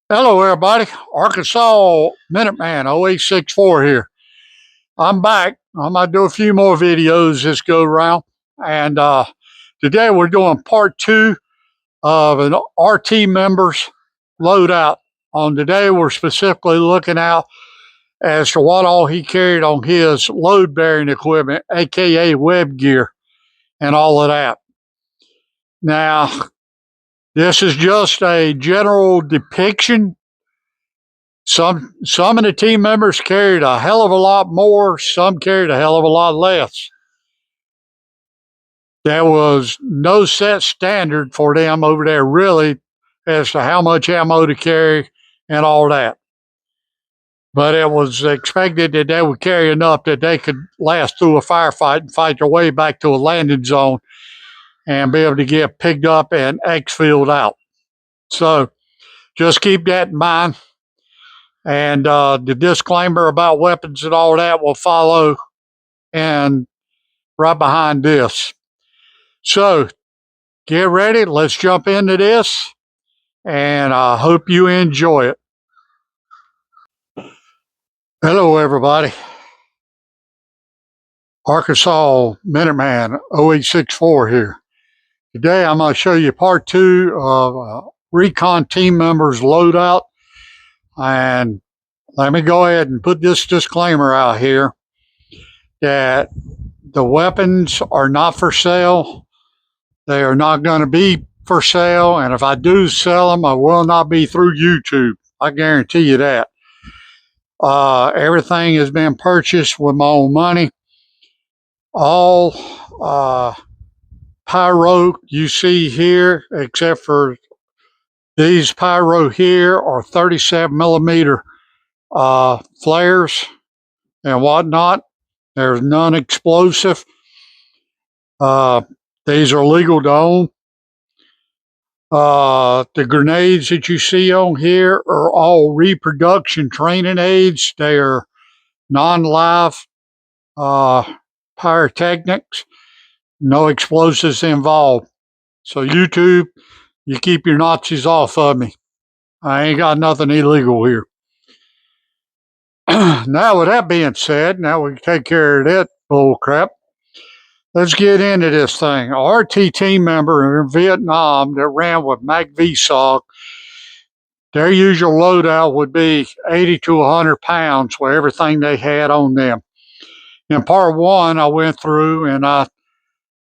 Hello, everybody. Arkansas Minuteman 0864 here. I'm back. I'm going to do a few more videos this go round. And today we're doing part 2 of an RT member's loadout. On today, we're specifically looking out as to what all he carried on his load bearing equipment, aka web gear, and all of that. Now, this is just a general depiction. Some of the team members carried a hell of a lot more. Some carried a hell of a lot less. There was no set standard for them over there, really, as to how much ammo to carry and all that. But it was expected that they would carry enough that they could last through a firefight and fight their way back to a landing zone and be able to get picked up and exfilled out. So just keep that in mind. And the disclaimer about weapons and all that will follow and right behind this. So get ready. Let's jump into this. And I hope you enjoy it. Hello, everybody. Arkansas Minuteman 0864 here. Today I'm going to show you part 2 of Recon team members loadout. And let me go ahead and put this disclaimer out here that the weapons are not for sale. They are not going to be for sale. And if I do sell them, I will not be through YouTube. I guarantee you that. Everything has been purchased with my own money. All pyro you see here, except for these pyro here, are 37 millimeter flares and whatnot. There's none explosive. These are legal to own. The grenades that you see on here are all reproduction training aids. They are non-live pyrotechnics, no explosives involved. So YouTube, you keep your Nazis off of me. I ain't got nothing illegal here. Now, with that being said, now we can take care of that bull crap. Let's get into this thing. A RT team member in Vietnam that ran with MAC-VSOC, their usual loadout would be 80 to 100 pounds with everything they had on them. In part 1, I went through and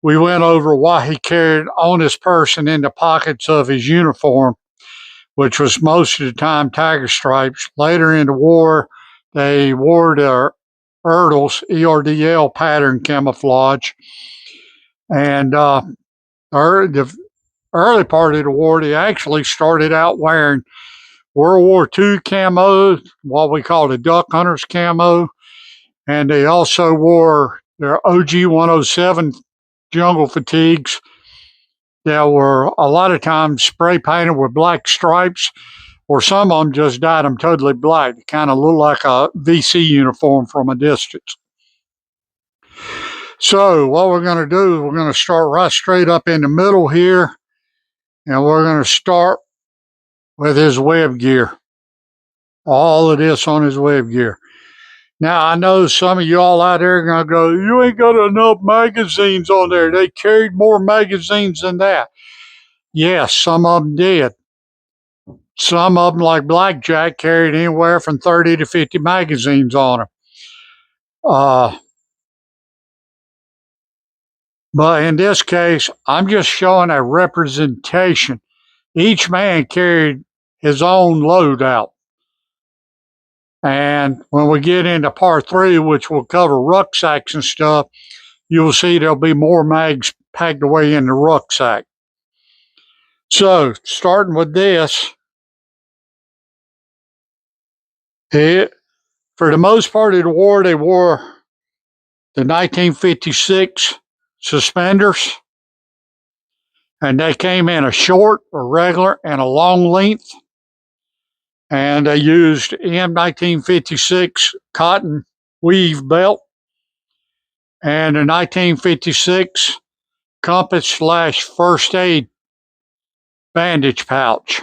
we went over what he carried on his person in the pockets of his uniform, which was most of the time tiger stripes. Later in the war, they wore their ERDL pattern camouflage. And the early part of the war, they actually started out wearing World War II camo, what we call the duck hunters camo. And they also wore their OG 107 jungle fatigues that were a lot of times spray painted with black stripes, or some of them just dyed them totally black. They kind of look like a VC uniform from a distance. So what we're going to do is we're going to start right straight up in the middle here, and we're going to start with his web gear. All of this on his web gear. Now, I know some of y'all out there are going to go, you ain't got enough magazines on there. They carried more magazines than that. Yes, some of them did. Some of them, like Blackjack, carried anywhere from 30 to 50 magazines on them. But in this case, I'm just showing a representation. Each man carried his own loadout. And when we get into part 3, which will cover rucksacks and stuff, you'll see there'll be more mags packed away in the rucksack. So, starting with this, for the most part of the war, they wore the 1956 suspenders, and they came in a short, a regular, and a long length. And they used M1956 cotton weave belt and a 1956 compass/first aid bandage pouch.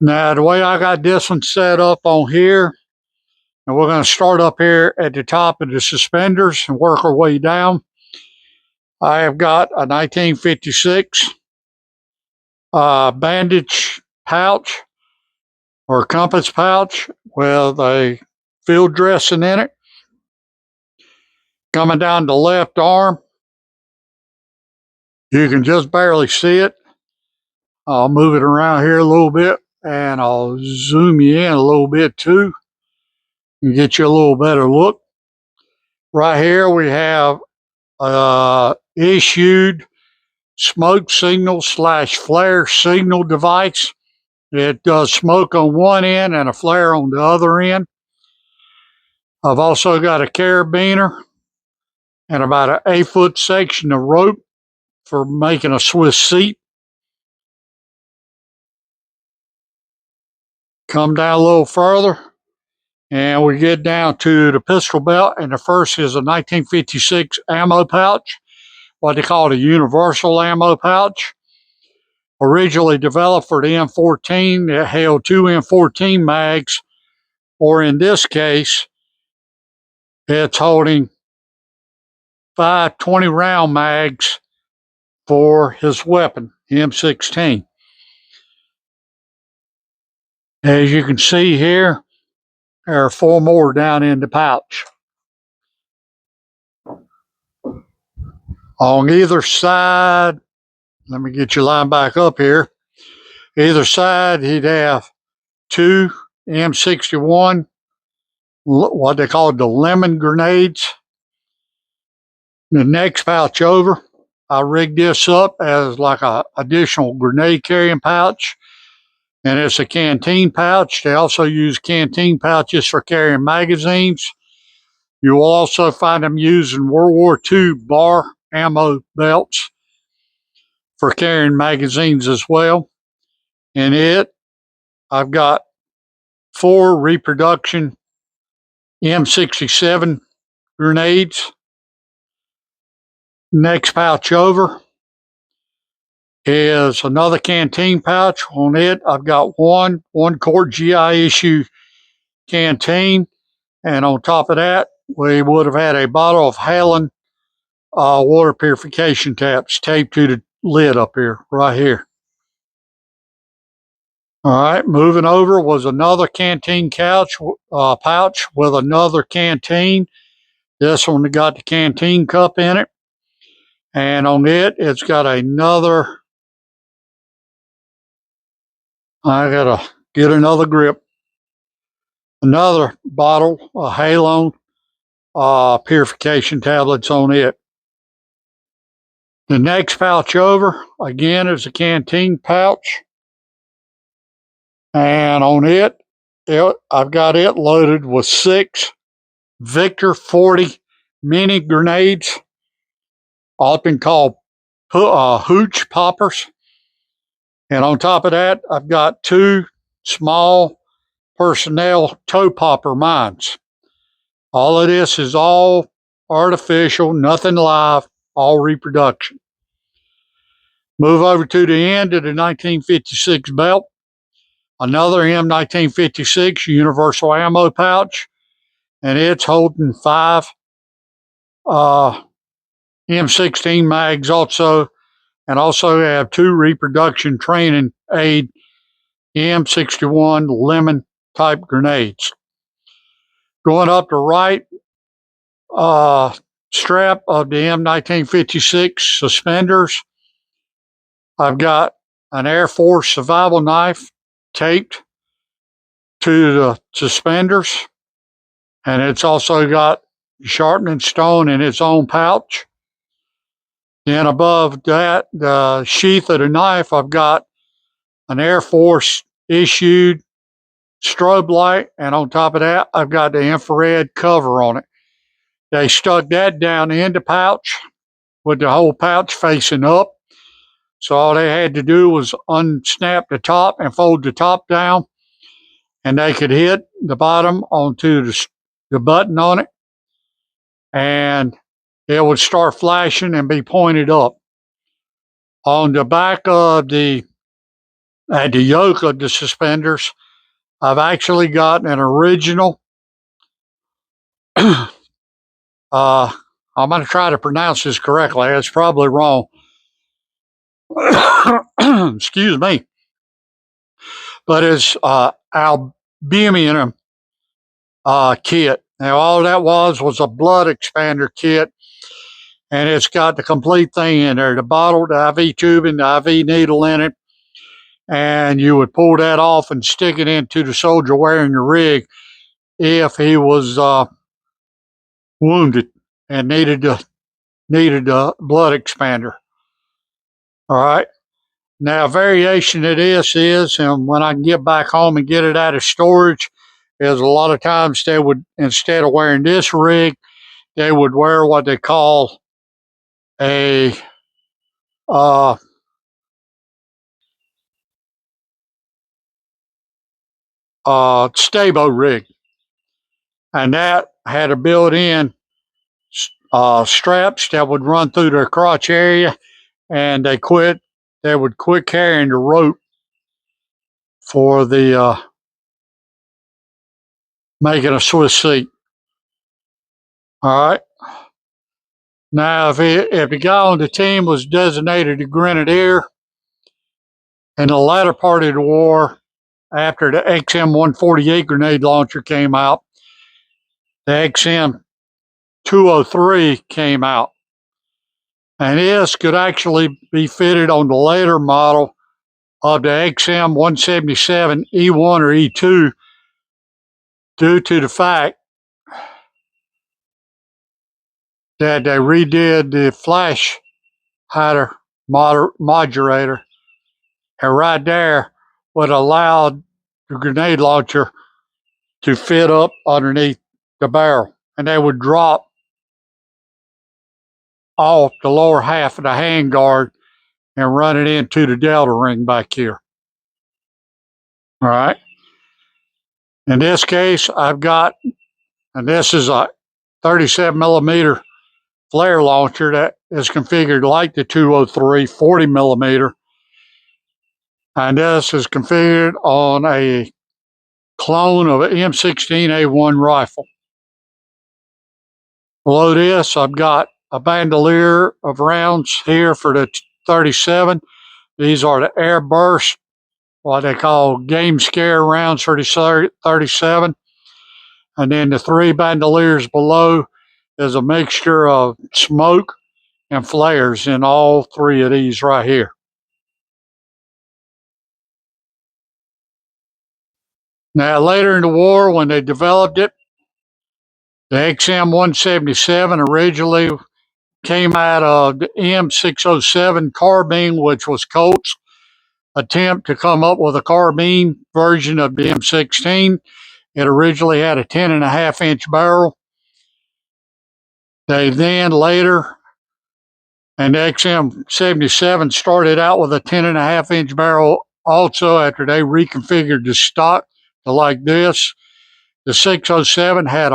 Now, the way I got this one set up on here, and we're going to start up here at the top of the suspenders and work our way down. I have got a 1956 bandage pouch or compass pouch with a field dressing in it. Coming down the left arm, you can just barely see it. I'll move it around here a little bit and I'll zoom you in a little bit too and get you a little better look. Right here we have issued smoke signal / flare signal device. It does smoke on one end and a flare on the other end. I've also got a carabiner and about an 8-foot section of rope for making a Swiss seat. Come down a little further and we get down to the pistol belt, and the first is a 1956 ammo pouch, what they call a universal ammo pouch. Originally developed for the M14, it held 2 M14 mags, or in this case, it's holding 5 20-round mags for his weapon, M16. As you can see here, there are 4 more down in the pouch. On either side, let me get your line back up here. Either side, he'd have 2 M61, what they call the lemon grenades. The next pouch over, I rigged this up as like a additional grenade carrying pouch, and it's a canteen pouch. They also use canteen pouches for carrying magazines. You will also find them used in World War II bar ammo belts for carrying magazines as well. In it, I've got 4 reproduction M67 grenades. Next pouch over is another canteen pouch. On it, I've got one quart GI issue canteen, and on top of that, we would have had a bottle of Halen water purification taps taped to the lid up here, right here. All right, moving over was another canteen pouch with another canteen. This one got the canteen cup in it, and on it, it's got another. I gotta get another grip. Another bottle of Halon purification tablets on it. The next pouch over, again, is a canteen pouch. And on it, I've got it loaded with 6 Victor 40 mini grenades, often called hooch poppers. And on top of that, I've got 2 small personnel toe popper mines. All of this is all artificial, nothing live, all reproduction. Move over to the end of the 1956 belt. Another M1956 universal ammo pouch, and it's holding 5 M16 mags also, and also have 2 reproduction training aid M61 lemon type grenades. Going up the right strap of the M1956 suspenders, I've got an Air Force survival knife taped to the suspenders, and it's also got sharpening stone in its own pouch. Then above that, the sheath of the knife, I've got an Air Force issued strobe light, and on top of that, I've got the infrared cover on it. They stuck that down in the pouch with the whole pouch facing up. So all they had to do was unsnap the top and fold the top down, and they could hit the bottom onto the button on it, and it would start flashing and be pointed up. On the back of the At the yoke of the suspenders, I've actually got an original. I'm going to try to pronounce this correctly. It's probably wrong. Excuse me. But it's albumin kit. Now, all that was a blood expander kit, and it's got the complete thing in there, the bottle, the IV tube, and the IV needle in it. And you would pull that off and stick it into the soldier wearing the rig if he was wounded and needed a blood expander. All right. Now, a variation of this is, and when I can get back home and get it out of storage, is a lot of times they would, instead of wearing this rig, they would wear what they call a stabo rig, and that had a built-in straps that would run through their crotch area, and they would quit carrying the rope for the making a Swiss seat. All right. Now, if a guy on the team was designated a grenadier in the latter part of the war, after the XM-148 grenade launcher came out, the XM-203 came out. And this could actually be fitted on the later model of the XM-177 E1 or E2 due to the fact that they redid the flash hider modulator, and right there would allow the grenade launcher to fit up underneath the barrel, and they would drop off the lower half of the handguard and run it into the delta ring back here. All right. In this case, I've got, and this is a 37 millimeter flare launcher that is configured like the 203 40 millimeter. And this is configured on a clone of an M16A1 rifle. Below this, I've got a bandolier of rounds here for the 37. These are the air burst, what they call game scare rounds for the 37. And then the 3 bandoliers below is a mixture of smoke and flares in all 3 of these right here. Now, later in the war, when they developed it, the XM-177 originally came out of the M607 carbine, which was Colt's attempt to come up with a carbine version of the M16. It originally had a 10.5-inch barrel. They then later, and the XM-77 started out with a 10.5-inch barrel also after they reconfigured the stock to like this. The 607 had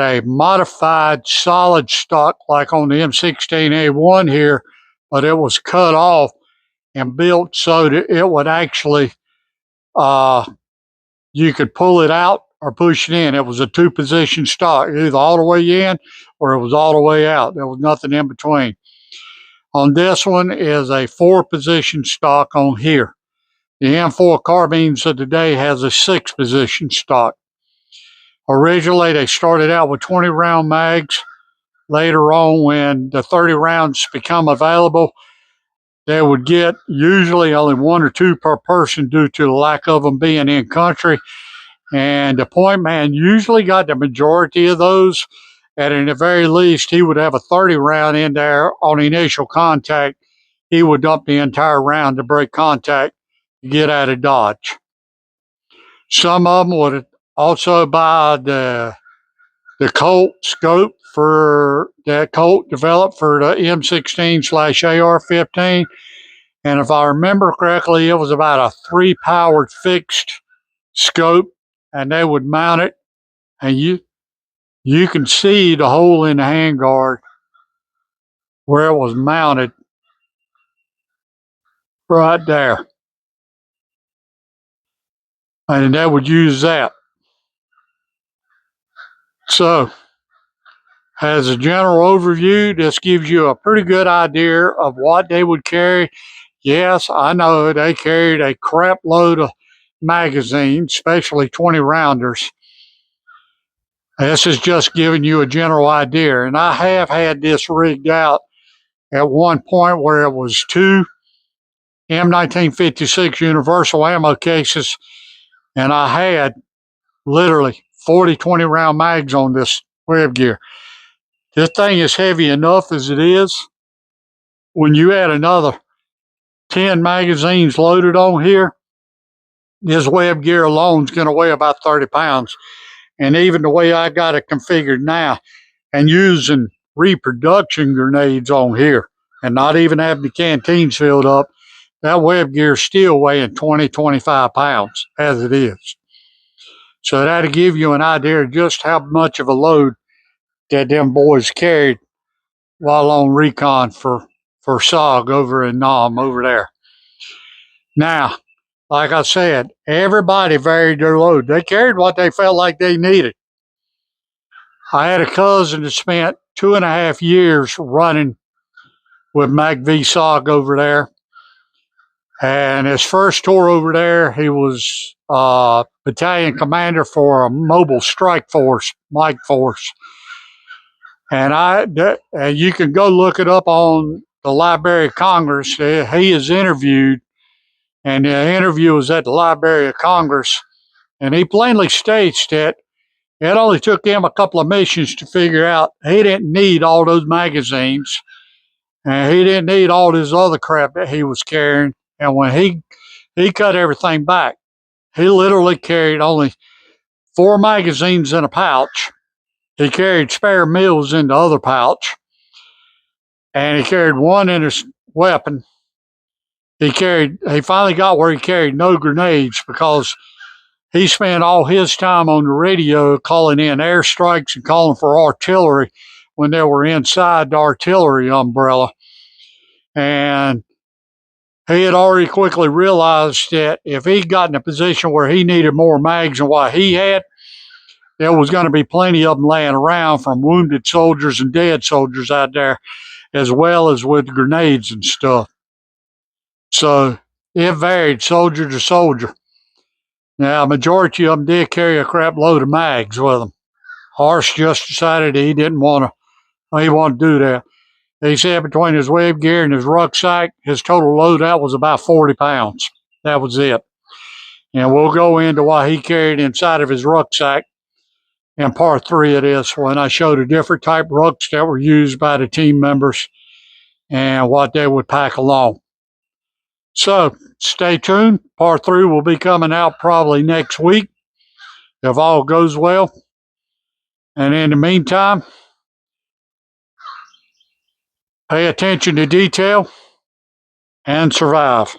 a modified solid stock like on the M16A1 here, but it was cut off and built so that it would actually, you could pull it out or push it in. It was a 2-position stock, either all the way in or it was all the way out. There was nothing in between. On this one is a 4-position stock on here. The M4 carbines of today has a 6-position stock. Originally, they started out with 20-round mags. Later on, when the 30 rounds become available, they would get usually only 1 or 2 per person due to the lack of them being in country. And the point man usually got the majority of those. And in the very least, he would have a 30 round in there on initial contact. He would dump the entire round to break contact to get out of Dodge. Some of them would also buy the Colt scope for that Colt developed for the M16/AR-15. And if I remember correctly, it was about a 3-powered fixed scope, and they would mount it, and you can see the hole in the handguard where it was mounted right there. and they would use that. So, as a general overview, this gives you a pretty good idea of what they would carry. Yes, I know they carried a crap load of magazines, especially 20 rounders. This is just giving you a general idea. And I have had this rigged out at one point where it was 2 M1956 universal ammo cases, and I had literally 40 20 round mags on this web gear. This thing is heavy enough as it is. When you add another 10 magazines loaded on here, this web gear alone is going to weigh about 30 pounds. And even the way I got it configured now, and using reproduction grenades on here, and not even having the canteens filled up, that web gear is still weighing 20, 25 pounds as it is. So that'll give you an idea of just how much of a load that them boys carried while on recon for SOG over in Nam over there. Now, like I said, everybody varied their load. They carried what they felt like they needed. I had a cousin that spent 2.5 years running with MACV SOG over there. And his first tour over there, he was battalion commander for a mobile strike force, Mike Force. And you can go look it up on the Library of Congress. He is interviewed, and the interview was at the Library of Congress. And he plainly states that it only took him a couple of missions to figure out he didn't need all those magazines, and he didn't need all this other crap that he was carrying. And when he cut everything back, he literally carried only 4 magazines in a pouch. He carried spare meals in the other pouch, and he carried one in his weapon. He finally got where he carried no grenades because he spent all his time on the radio calling in airstrikes and calling for artillery when they were inside the artillery umbrella. And he had already quickly realized that if he got in a position where he needed more mags than what he had, there was going to be plenty of them laying around from wounded soldiers and dead soldiers out there, as well as with grenades and stuff. So it varied soldier to soldier. Now, a majority of them did carry a crap load of mags with them. Harsh just decided he wanted to do that. He said between his web gear and his rucksack, his total loadout was about 40 pounds. That was it. And we'll go into what he carried inside of his rucksack in part 3 of this when I show the different type rucks that were used by the team members and what they would pack along. So stay tuned. Part 3 will be coming out probably next week if all goes well. And in the meantime, pay attention to detail and survive.